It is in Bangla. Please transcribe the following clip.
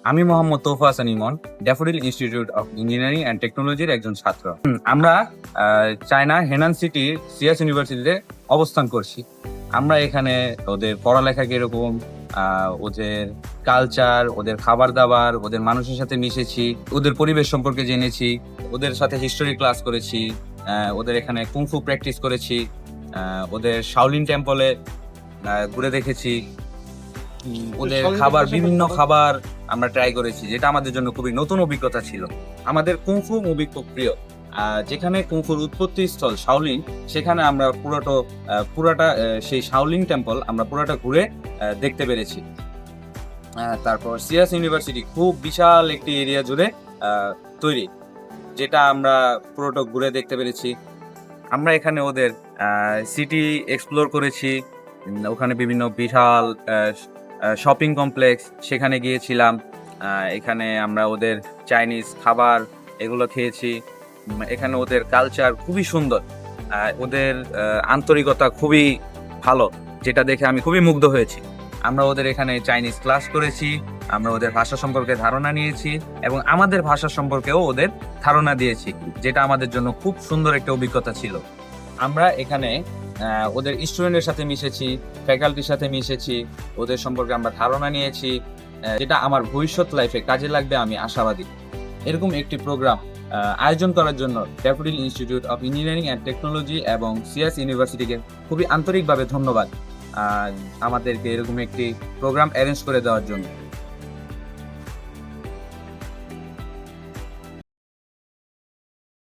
আমি Mohammad Tofa Hasan Emon, Daffodil Institute of Engineering and টেকনোলজির একজন ছাত্র। আমরা চায়না হেনান সিটি সিএস ইউনিভার্সিটিতে অবস্থান করছি। আমরা এখানে ওদের পড়ালেখা কিরকম, ওদের কালচার, ওদের খাবার দাবার, ওদের মানুষের সাথে মিশেছি, ওদের পরিবেশ সম্পর্কে জেনেছি, ওদের সাথে হিস্টোরি ক্লাস করেছি, ওদের এখানে কুংফু প্র্যাকটিস করেছি, ওদের শাওলিন টেম্পলে ঘুরে দেখেছি। ওদের খাবার, বিভিন্ন খাবার আমরা ট্রাই করেছি, যেটা আমাদের জন্য খুবই নতুন অভিজ্ঞতা ছিল। আমাদের কুংফু মুভি খুব প্রিয়। যেখানে কুংফুর উৎপত্তি স্থল শাওলিন, সেখানে আমরা পুরাটা সেই শাওলিন টেম্পল আমরা পুরাটা ঘুরে দেখতে পেরেছি। তারপর সিএস ইউনিভার্সিটি খুব বিশাল একটি এরিয়া জুড়ে তৈরি, যেটা আমরা পুরোটা ঘুরে দেখতে পেরেছি। আমরা এখানে ওদের সিটি এক্সপ্লোর করেছি। ওখানে বিভিন্ন বিশাল শপিং কমপ্লেক্স, সেখানে গিয়েছিলাম। এখানে আমরা ওদের চাইনিজ খাবার এগুলো খেয়েছি। এখানে ওদের কালচার খুবই সুন্দর, ওদের আন্তরিকতা খুবই ভালো, যেটা দেখে আমি খুবই মুগ্ধ হয়েছি। আমরা ওদের এখানে চাইনিজ ক্লাস করেছি, আমরা ওদের ভাষা সম্পর্কে ধারণা নিয়েছি এবং আমাদের ভাষা সম্পর্কেও ওদের ধারণা দিয়েছি, যেটা আমাদের জন্য খুব সুন্দর একটা অভিজ্ঞতা ছিল। আমরা এখানে ওদের স্টুডেন্টের সাথে মিশেছি, ফ্যাকাল্টির সাথে মিশেছি, ওদের সম্পর্কে আমরা ধারণা নিয়েছি, যেটা আমার ভবিষ্যৎ লাইফে কাজে লাগবে আমি আশাবাদী। এরকম একটি প্রোগ্রাম আয়োজন করার জন্য daffodil Institute of Engineering and technology এবং সিএস ইউনিভার্সিটিকে খুবই আন্তরিকভাবে ধন্যবাদ আমাদেরকে এরকম একটি প্রোগ্রাম অ্যারেঞ্জ করে দেওয়ার জন্য।